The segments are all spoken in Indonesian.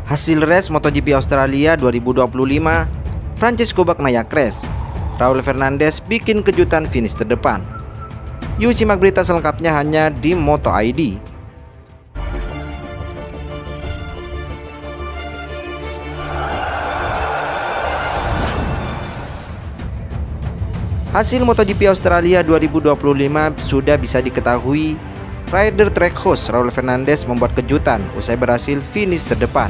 Hasil race MotoGP Australia 2025, Francesco Bagnaia crash, Raul Fernandez bikin kejutan finish terdepan. Yuk simak berita selengkapnya hanya di Moto ID. Hasil MotoGP Australia 2025 sudah bisa diketahui. Rider track host Raul Fernandez membuat kejutan usai berhasil finish terdepan.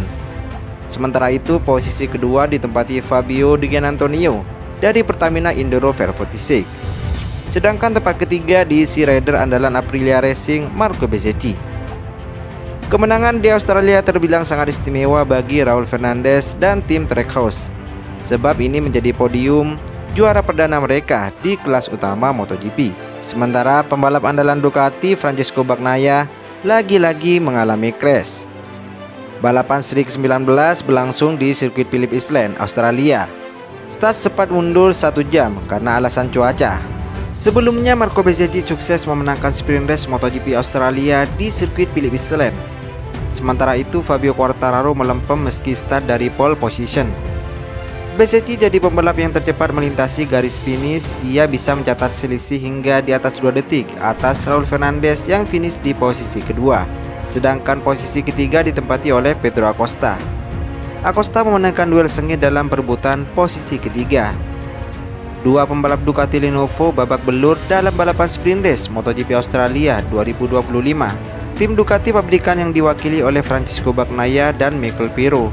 Sementara itu, posisi kedua ditempati Fabio Di Giannantonio dari Pertamina Indoro Fair46. Sedangkan tempat ketiga diisi rider andalan Aprilia Racing Marco Bezzecchi. Kemenangan di Australia terbilang sangat istimewa bagi Raul Fernandez dan tim Trackhouse, sebab ini menjadi podium juara perdana mereka di kelas utama MotoGP. Sementara pembalap andalan Ducati Francesco Bagnaia lagi-lagi mengalami crash. Balapan seri ke-19 berlangsung di sirkuit Phillip Island, Australia. Start sempat mundur 1 jam karena alasan cuaca. Sebelumnya Marco Bezzecchi sukses memenangkan sprint race MotoGP Australia di sirkuit Phillip Island. Sementara itu Fabio Quartararo melempem meski start dari pole position. Bezzecchi jadi pembalap yang tercepat melintasi garis finish. Ia bisa mencatat selisih hingga di atas 2 detik atas Raul Fernandez yang finish di posisi kedua. Sedangkan posisi ketiga ditempati oleh Pedro Acosta. Acosta memenangkan duel sengit dalam perebutan posisi ketiga. Dua pembalap Ducati Lenovo babak belur dalam balapan sprint race MotoGP Australia 2025. Tim Ducati pabrikan yang diwakili oleh Francesco Bagnaia dan Mikel Pirro.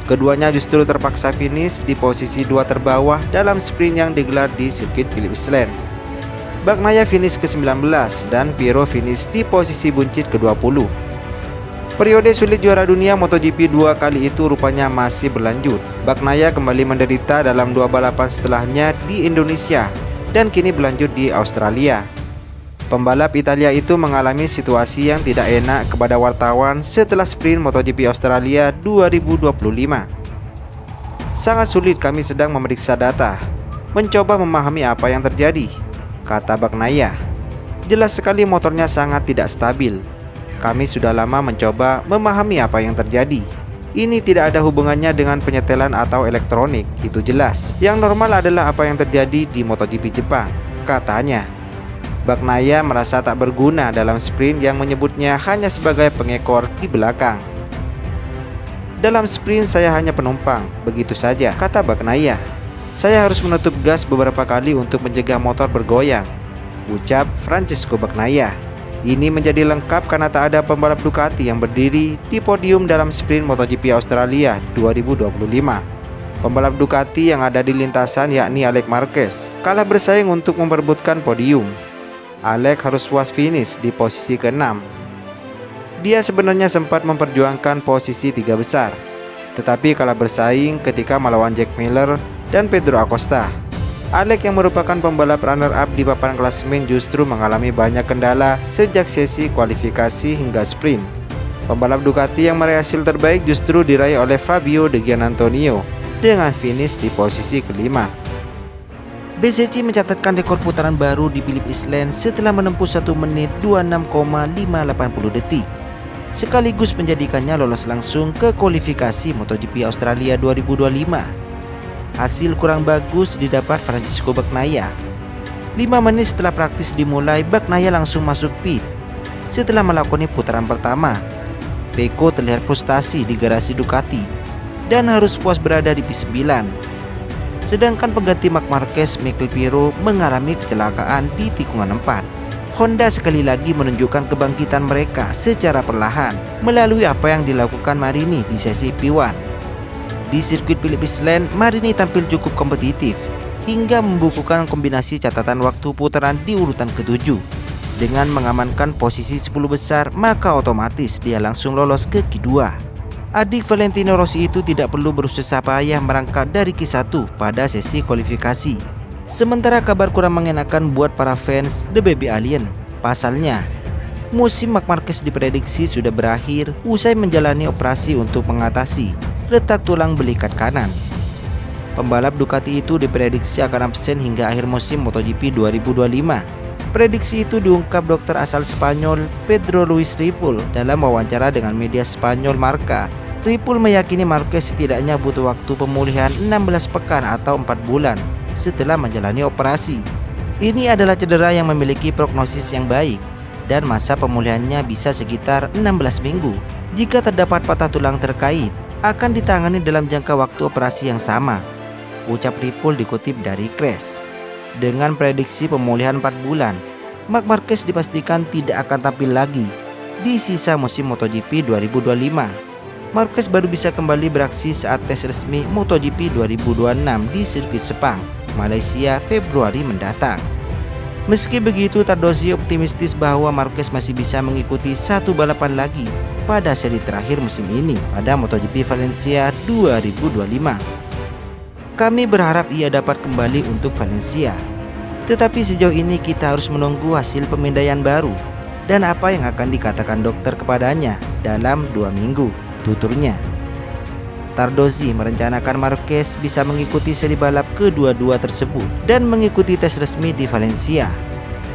Keduanya justru terpaksa finish di posisi 2 terbawah dalam sprint yang digelar di sirkuit Phillip Island. Bagnaia finish ke-19 dan Pirro finish di posisi buncit ke-20. Periode sulit juara dunia MotoGP 2 kali itu rupanya masih berlanjut. Bagnaia kembali menderita dalam 2 balapan setelahnya di Indonesia dan kini berlanjut di Australia. Pembalap Italia itu mengalami situasi yang tidak enak kepada wartawan setelah sprint MotoGP Australia 2025. Sangat sulit, kami sedang memeriksa data, mencoba memahami apa yang terjadi, kata Bagnaia. Jelas sekali motornya sangat tidak stabil. Kami sudah lama mencoba memahami apa yang terjadi. Ini tidak ada hubungannya dengan penyetelan atau elektronik, itu jelas. Yang normal adalah apa yang terjadi di MotoGP Jepang, katanya. Bagnaia merasa tak berguna dalam sprint yang menyebutnya hanya sebagai pengekor di belakang. Dalam sprint saya hanya penumpang, begitu saja, kata Bagnaia. Saya harus menutup gas beberapa kali untuk mencegah motor bergoyang, ucap Francesco Bagnaia. Ini menjadi lengkap karena tak ada pembalap Ducati yang berdiri di podium dalam sprint MotoGP Australia 2025. Pembalap Ducati yang ada di lintasan yakni Alex Marquez kalah bersaing untuk memperebutkan podium. Alex harus was finish di posisi ke-6. Dia sebenarnya sempat memperjuangkan posisi 3 besar, tetapi kalah bersaing ketika melawan Jack Miller dan Pedro Acosta. Alex yang merupakan pembalap runner-up di papan klasemen justru mengalami banyak kendala sejak sesi kualifikasi hingga sprint. Pembalap Ducati yang meraih hasil terbaik justru diraih oleh Fabio Di Giannantonio dengan finish di posisi ke-5. Bezzecchi mencatatkan rekor putaran baru di Phillip Island setelah menempuh 1 menit 26,580 detik, sekaligus menjadikannya lolos langsung ke kualifikasi MotoGP Australia 2025. Hasil kurang bagus didapat Francesco Bagnaia. 5 menit setelah praktis dimulai, Bagnaia langsung masuk pit. Setelah melakoni putaran pertama, Pecco terlihat frustasi di garasi Ducati dan harus puas berada di P9. Sedangkan pengganti Marc Marquez, Mikel Pirro, mengalami kecelakaan di tikungan 4. Honda sekali lagi menunjukkan kebangkitan mereka secara perlahan melalui apa yang dilakukan Marini di sesi P1. Di sirkuit Phillip Island, Marini tampil cukup kompetitif hingga membukukan kombinasi catatan waktu putaran di urutan ke-7. Dengan mengamankan posisi 10 besar, maka otomatis dia langsung lolos ke Q2. Adik Valentino Rossi itu tidak perlu berusaha payah merangkak dari Q1 pada sesi kualifikasi. Sementara kabar kurang mengenakan buat para fans The Baby Alien. Pasalnya, musim Marc Marquez diprediksi sudah berakhir usai menjalani operasi untuk mengatasi retak tulang belikat kanan. Pembalap Ducati itu diprediksi akan absen hingga akhir musim MotoGP 2025. Prediksi itu diungkap dokter asal Spanyol Pedro Luis Ripoll dalam wawancara dengan media Spanyol Marca Ripul meyakini Marquez setidaknya butuh waktu pemulihan 16 pekan atau 4 bulan setelah menjalani operasi. Ini adalah cedera yang memiliki prognosis yang baik dan masa pemulihannya bisa sekitar 16 minggu. Jika terdapat patah tulang terkait, akan ditangani dalam jangka waktu operasi yang sama, ucap Ripul dikutip dari Crash. Dengan prediksi pemulihan 4 bulan, Marc Marquez dipastikan tidak akan tampil lagi di sisa musim MotoGP 2025. Marquez baru bisa kembali beraksi saat tes resmi MotoGP 2026 di sirkuit Sepang, Malaysia Februari mendatang. Meski begitu, Tardozi optimistis bahwa Marquez masih bisa mengikuti satu balapan lagi pada seri terakhir musim ini pada MotoGP Valencia 2025. Kami berharap ia dapat kembali untuk Valencia. Tetapi sejauh ini kita harus menunggu hasil pemindaian baru dan apa yang akan dikatakan dokter kepadanya dalam 2 minggu, tuturnya. Tardozi merencanakan Marquez bisa mengikuti seri balap kedua-dua tersebut dan mengikuti tes resmi di Valencia.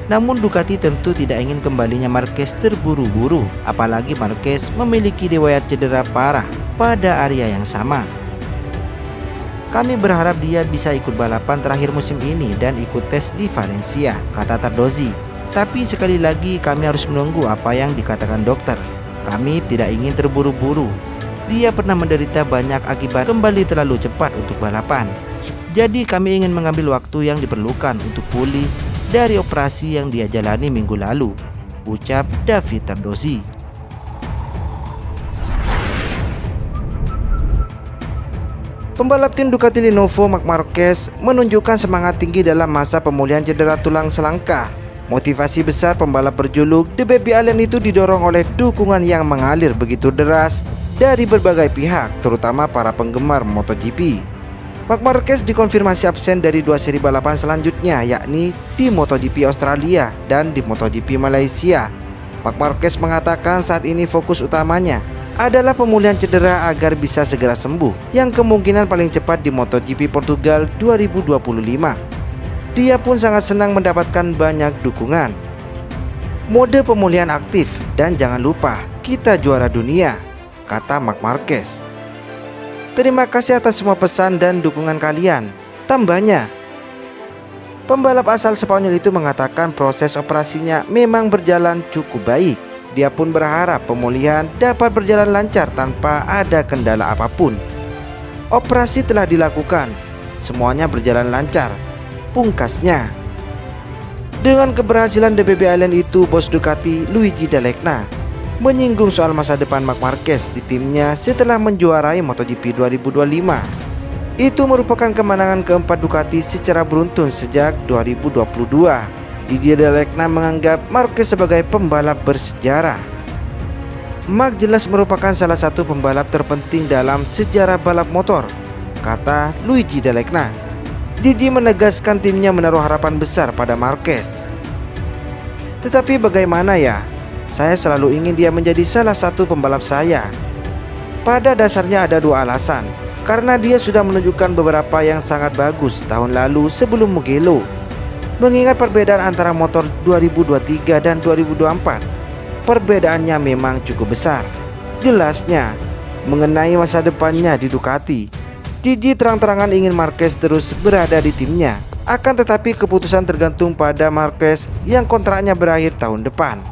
Namun Ducati tentu tidak ingin kembalinya Marquez terburu-buru, apalagi Marquez memiliki riwayat cedera parah pada area yang sama. Kami berharap dia bisa ikut balapan terakhir musim ini dan ikut tes di Valencia, kata Tardozi. Tapi sekali lagi kami harus menunggu apa yang dikatakan dokter. Kami tidak ingin terburu-buru. Dia pernah menderita banyak akibat kembali terlalu cepat untuk balapan. Jadi kami ingin mengambil waktu yang diperlukan untuk pulih dari operasi yang dia jalani minggu lalu, ucap David Tardozi. Pembalap tim Ducati Lenovo Marc Marquez menunjukkan semangat tinggi dalam masa pemulihan cedera tulang selangkah. Motivasi besar pembalap berjuluk The Baby Alien itu didorong oleh dukungan yang mengalir begitu deras dari berbagai pihak, terutama para penggemar MotoGP. Marc Marquez dikonfirmasi absen dari 2 seri balapan selanjutnya, yakni di MotoGP Australia dan di MotoGP Malaysia. Marc Marquez mengatakan saat ini fokus utamanya adalah pemulihan cedera agar bisa segera sembuh, yang kemungkinan paling cepat di MotoGP Portugal 2025. Dia pun sangat senang mendapatkan banyak dukungan. Mode pemulihan aktif dan jangan lupa kita juara dunia, kata Marc Marquez. Terima kasih atas semua pesan dan dukungan kalian, tambahnya. Pembalap asal Spanyol itu mengatakan proses operasinya memang berjalan cukup baik. Dia pun berharap pemulihan dapat berjalan lancar tanpa ada kendala apapun. Operasi telah dilakukan, semuanya berjalan lancar, pungkasnya. Dengan keberhasilan The Baby Island itu, bos Ducati Luigi Dall'Egna menyinggung soal masa depan Marc Marquez di timnya setelah menjuarai MotoGP 2025. Itu merupakan kemenangan keempat Ducati secara beruntun sejak 2022. Gigi Dall'Egna menganggap Marquez sebagai pembalap bersejarah. Marc jelas merupakan salah satu pembalap terpenting dalam sejarah balap motor, kata Luigi Dall'Egna. Gigi menegaskan timnya menaruh harapan besar pada Marquez. Tetapi bagaimana ya? Saya selalu ingin dia menjadi salah satu pembalap saya. Pada dasarnya ada 2 alasan. Karena dia sudah menunjukkan beberapa yang sangat bagus tahun lalu sebelum Mugello. Mengingat perbedaan antara motor 2023 dan 2024, perbedaannya memang cukup besar. Jelasnya, mengenai masa depannya di Ducati, Gigi terang-terangan ingin Marquez terus berada di timnya. Akan tetapi keputusan tergantung pada Marquez yang kontraknya berakhir tahun depan.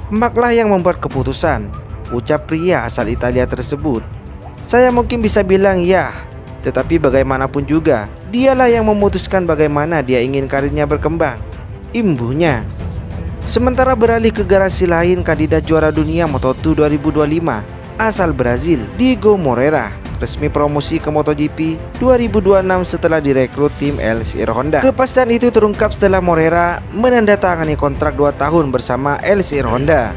Marc lah yang membuat keputusan, ucap pria asal Italia tersebut. Saya mungkin bisa bilang ya, tetapi bagaimanapun juga, dialah yang memutuskan bagaimana dia ingin karirnya berkembang, imbuhnya. Sementara beralih ke garasi lain, kandidat juara dunia Moto2 2025 asal Brazil, Diego Moreira, resmi promosi ke MotoGP 2026 setelah direkrut tim LCR Honda. Kepastian itu terungkap setelah Moreira menandatangani kontrak 2 tahun bersama LCR Honda.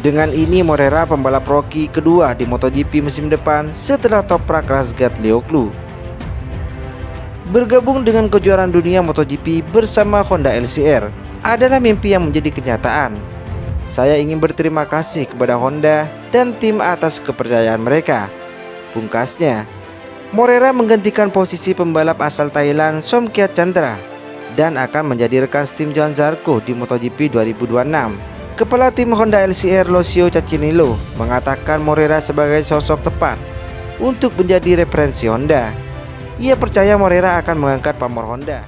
Dengan ini Moreira pembalap rookie kedua di MotoGP musim depan setelah Toprak Razgatlioglu. Bergabung dengan kejuaraan dunia MotoGP bersama Honda LCR adalah mimpi yang menjadi kenyataan. Saya ingin berterima kasih kepada Honda dan tim atas kepercayaan mereka, pungkasnya. Moreira menggantikan posisi pembalap asal Thailand Somkiat Chandra dan akan menjadi rekan tim Johan Zarco di MotoGP 2026. Kepala tim Honda LCR Locio Cacinillo mengatakan Morera sebagai sosok tepat untuk menjadi referensi Honda. Ia percaya Morera akan mengangkat pamor Honda.